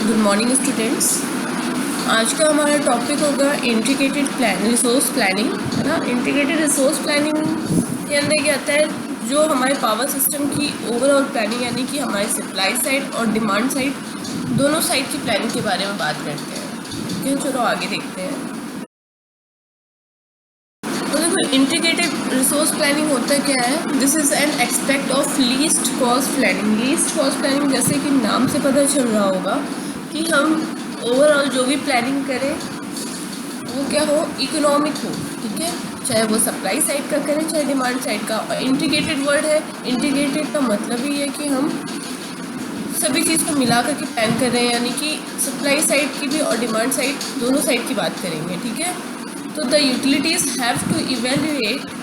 Good morning students. आज का हमारा टॉपिक होगा इंटीग्रेटेड रिसोर्स प्लानिंग, है ना। इंटीग्रेटेड रिसोर्स प्लानिंग के अंदर क्या आता है, जो हमारे पावर सिस्टम की ओवरऑल प्लानिंग, यानी कि हमारे सप्लाई साइड और डिमांड साइड दोनों साइड की प्लानिंग के बारे में बात करते हैं। ठीक है, चलो आगे देखते हैं। तो देखो, इंटीग्रेटेड रिसोर्स प्लानिंग होता क्या है। This is an expect of least cost planning. Least cost planning, जैसे कि नाम से पता चल रहा होगा कि हम ओवरऑल जो भी प्लानिंग करें वो क्या हो, इकोनॉमिक हो। ठीक है, चाहे वो सप्लाई साइड का करें चाहे डिमांड साइड का। और इंटीग्रेटेड वर्ड है, इंटीग्रेटेड का मतलब ही है कि हम सभी चीज़ को मिला करके प्लान कर रहे हैं, यानी कि सप्लाई साइड की भी और डिमांड साइड दोनों साइड की बात करेंगे। ठीक है, तो the utilities have to evaluate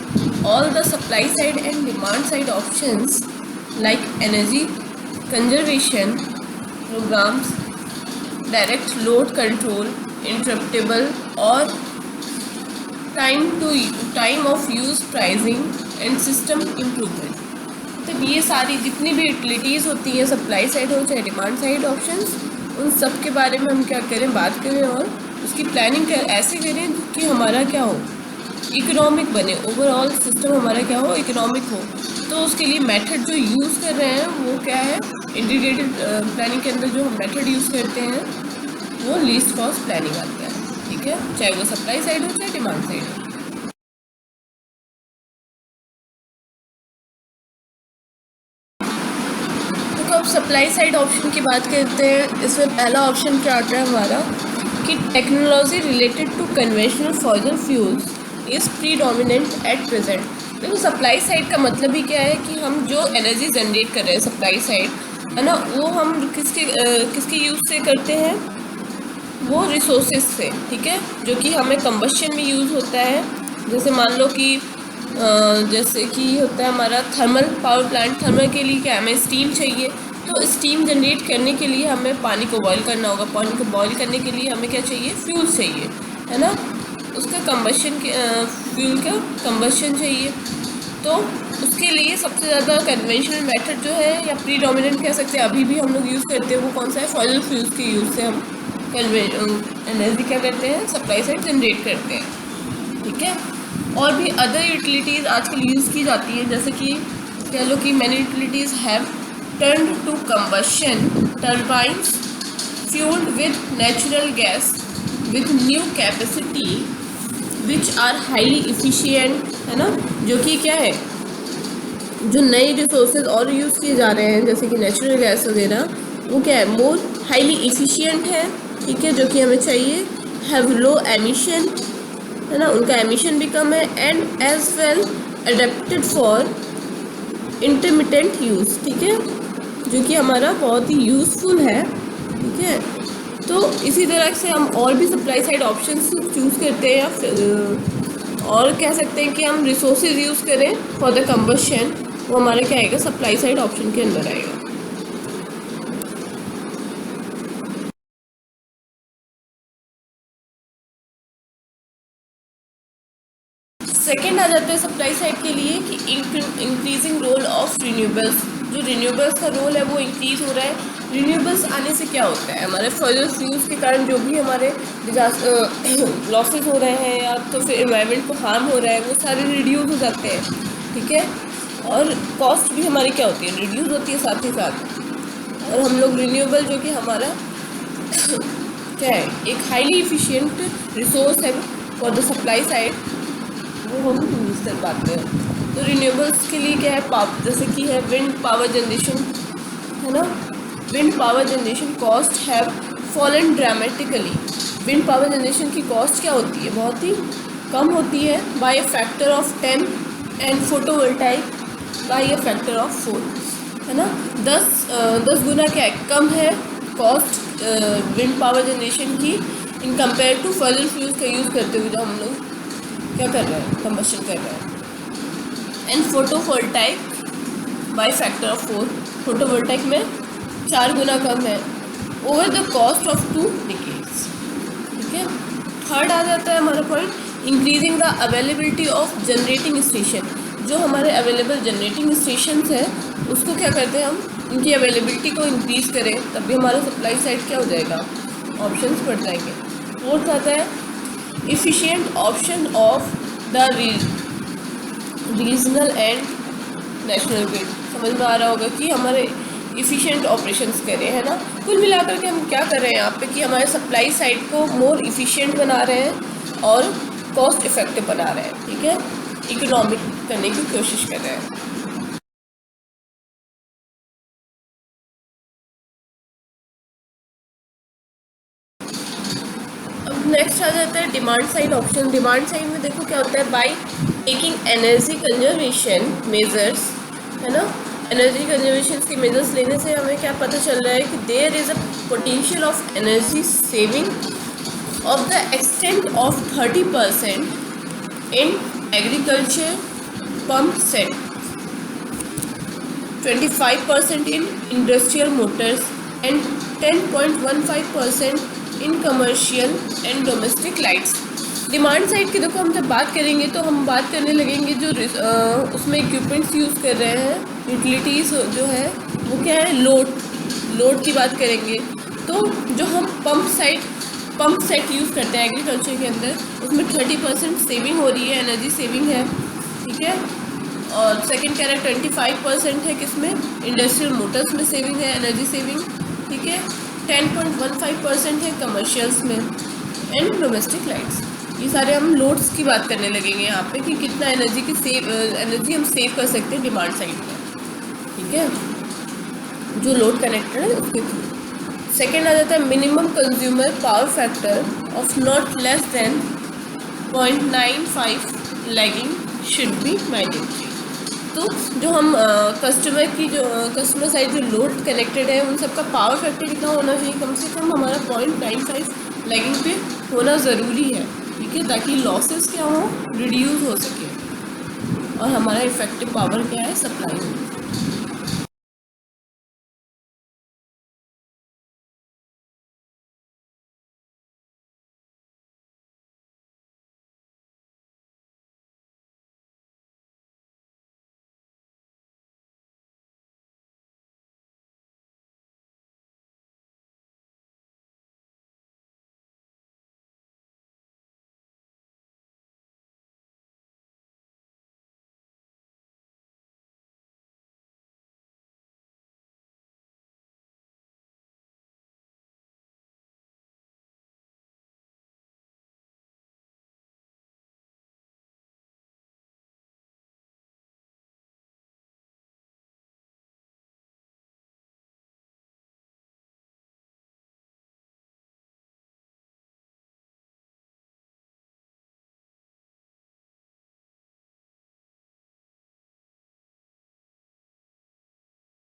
all the supply side and demand side options like energy conservation programs, direct load control, interruptible और time of use pricing and system improvement। तो ये सारी जितनी भी यूटिलिटीज़ होती हैं, सप्लाई साइड हो चाहे डिमांड साइड ऑप्शंस, उन सब के बारे में हम क्या करें, बात करें और उसकी प्लानिंग ऐसे करें कि हमारा क्या हो, इकोनॉमिक बने। ओवरऑल सिस्टम हमारा क्या हो, इकोनॉमिक हो। तो उसके लिए मेथड जो यूज़ कर रहे हैं वो क्या है, इंटीग्रेटेड प्लानिंग के अंदर जो हम मेथड यूज़ करते हैं वो लीस्ट कॉस्ट प्लानिंग आता है। ठीक है, चाहे वो सप्लाई साइड हो चाहे डिमांड साइड हो। तो अब सप्लाई साइड ऑप्शन की बात करते हैं। इसमें पहला ऑप्शन क्या आता है हमारा कि technology related to conventional fossil fuels is predominant at present. देखो, सप्लाई साइड का मतलब ही क्या है कि हम जो एनर्जी जनरेट कर रहे हैं सप्लाई साइड, है ना, वो हम किसके यूज़ से करते हैं, वो रिसोर्सेज से। ठीक है, जो कि हमें कंबशन में यूज़ होता है। जैसे मान लो कि जैसे कि होता है हमारा थर्मल पावर प्लांट। थर्मल के लिए क्या, हमें स्टीम चाहिए, तो स्टीम जनरेट करने के लिए हमें पानी को बॉयल करना होगा। पानी को बॉयल करने के लिए हमें क्या चाहिए, फ्यूल चाहिए, है ना। उसका कंबशन फ्यूल का कंबशन चाहिए। तो उसके लिए सबसे ज़्यादा कन्वेंशनल मेथड जो है, या प्रीडोमिनेंट कह सकते हैं, अभी भी हम लोग यूज़ करते हैं, वो कौन सा है, फॉसिल फ्यूल्स के यूज़ से हम एनर्जी क्या करते हैं, सप्लाई साइड जनरेट करते हैं। ठीक है, और भी अदर यूटिलिटीज़ आजकल यूज़ की जाती है, जैसे कि कह लो कि many utilities have turn to combustion turbines fuelled with natural gas with new capacity which are highly efficient, है ना। जो कि क्या है, जो नए रिसोर्सेज और यूज़ किए जा रहे हैं जैसे कि नेचुरल गैस वगैरह, वो क्या है, मोर हाईली इफ़िशियंट है। ठीक है, जो कि हमें चाहिए। हैव लो एमिशन, है ना, उनका एमिशन भी कम है। And as well adapted for intermittent use. ठीक है, जो कि हमारा बहुत ही यूज़फुल है। ठीक है, तो इसी तरह से हम और भी सप्लाई साइड ऑप्शंस चूज़ करते हैं, या फिर और कह सकते हैं कि हम रिसोर्सेज यूज़ करें फॉर द कंबशन, वो हमारा क्या आएगा, सप्लाई साइड ऑप्शन के अंदर आएगा। सेकेंड आ जाता है सप्लाई साइड के लिए कि इंक्रीजिंग रोल ऑफ रिन्यूएबल्स। जो रिन्यूएबल्स का रोल है वो इंक्रीज हो रहा है। रिन्यूएबल्स आने से क्या होता है, हमारे फॉसिल फ्यूल्स के कारण जो भी हमारे लॉसेस हो रहे हैं या तो फिर एनवायरनमेंट को हार्म हो रहा है, वो सारे रिड्यूस हो जाते हैं। ठीक है, और कॉस्ट भी हमारी क्या होती है, रिड्यूस होती है साथ ही साथ। और हम लोग रिन्यूएबल जो कि हमारा क्या है, एक हाईली इफिशियंट रिसोर्स है फॉर द सप्लाई साइड, वो हम यूज़ कर पाते हैं। तो रिन्यूएबल्स के लिए क्या है, जैसे कि है विंड पावर जनरेशन, है ना। Wind power generation cost have fallen dramatically. Wind power generation की कॉस्ट क्या होती है, बहुत ही कम होती है, by a factor of 10, and photovoltaic by a factor of 4, है ना। 10 गुना क्या है, कम है कॉस्ट विंड पावर जनरेशन की in compare to fossil fuels का यूज़ करते हुए जो हम लोग क्या कर रहे हैं, कंबशन कर रहे हैं। And photovoltaic by factor of 4, photovoltaic में 4 गुना कम है over the cost of 2 decades. ठीक है, थर्ड आ जाता है हमारा point, increasing the availability of generating station. जो हमारे अवेलेबल जनरेटिंग स्टेशन है उसको क्या करते हैं, हम इनकी अवेलेबिलिटी को इंक्रीज़ करें, तब भी हमारा सप्लाई साइड क्या हो जाएगा, ऑप्शंस बढ़ जाएंगे। फोर्थ आता है efficient option of the regional and national grid. समझ में आ रहा होगा कि हमारे इफ़िशिएंट ऑपरेशंस करें, है ना। कुल मिलाकर के हम क्या कर रहे हैं यहाँ पे कि हमारे सप्लाई साइड को मोर इफ़िशिएंट बना रहे हैं और कॉस्ट इफेक्टिव बना रहे हैं, ठीक है, इकोनॉमिक करने की कोशिश कर रहे हैं। अब नेक्स्ट आ जाता है demand side option. Demand side में देखो क्या होता है, by taking energy conservation measures, है ना, एनर्जी कंजर्वेशन के मेजर्स लेने से हमें क्या पता चल रहा है कि there is a potential of energy saving of the extent of 30% in agriculture pump set, 25% in industrial motors and 10.15% in commercial and domestic lights. Demand side की देखो हम जब बात करेंगे तो हम बात करने लगेंगे जो उसमें इक्विपमेंट्स यूज़ कर रहे हैं, यूटिलिटीज़ जो है वो क्या है, लोड की बात करेंगे। तो जो हम पंप सेट यूज़ करते हैं एग्रीकल्चर के अंदर, उसमें 30% सेविंग हो रही है, एनर्जी सेविंग है, ठीक है। और सेकंड कह रहा है 25% है किसमें, इंडस्ट्रियल मोटर्स में सेविंग है, एनर्जी सेविंग, ठीक है। 10.15% है कमर्शियल्स में एंड डोमेस्टिक लाइट्स। ये सारे हम लोड्स की बात करने लगेंगे यहाँ पे कि कितना एनर्जी हम सेव कर सकते हैं डिमांड साइड में, ठीक है, जो लोड कनेक्टेड है उसके थ्रू। सेकेंड आ जाता है minimum consumer power factor of not less than 0.95 lagging should be mandatory. तो जो हम कस्टमर साइड जो लोड कनेक्टेड है उन सबका पावर फैक्टर कितना होना चाहिए, कम से कम हमारा 0.95 लैगिंग पे होना ज़रूरी है, ठीक है, ताकि लॉसेस क्या हो, रिड्यूस हो सके और हमारा इफेक्टिव पावर क्या है, सप्लाई हो।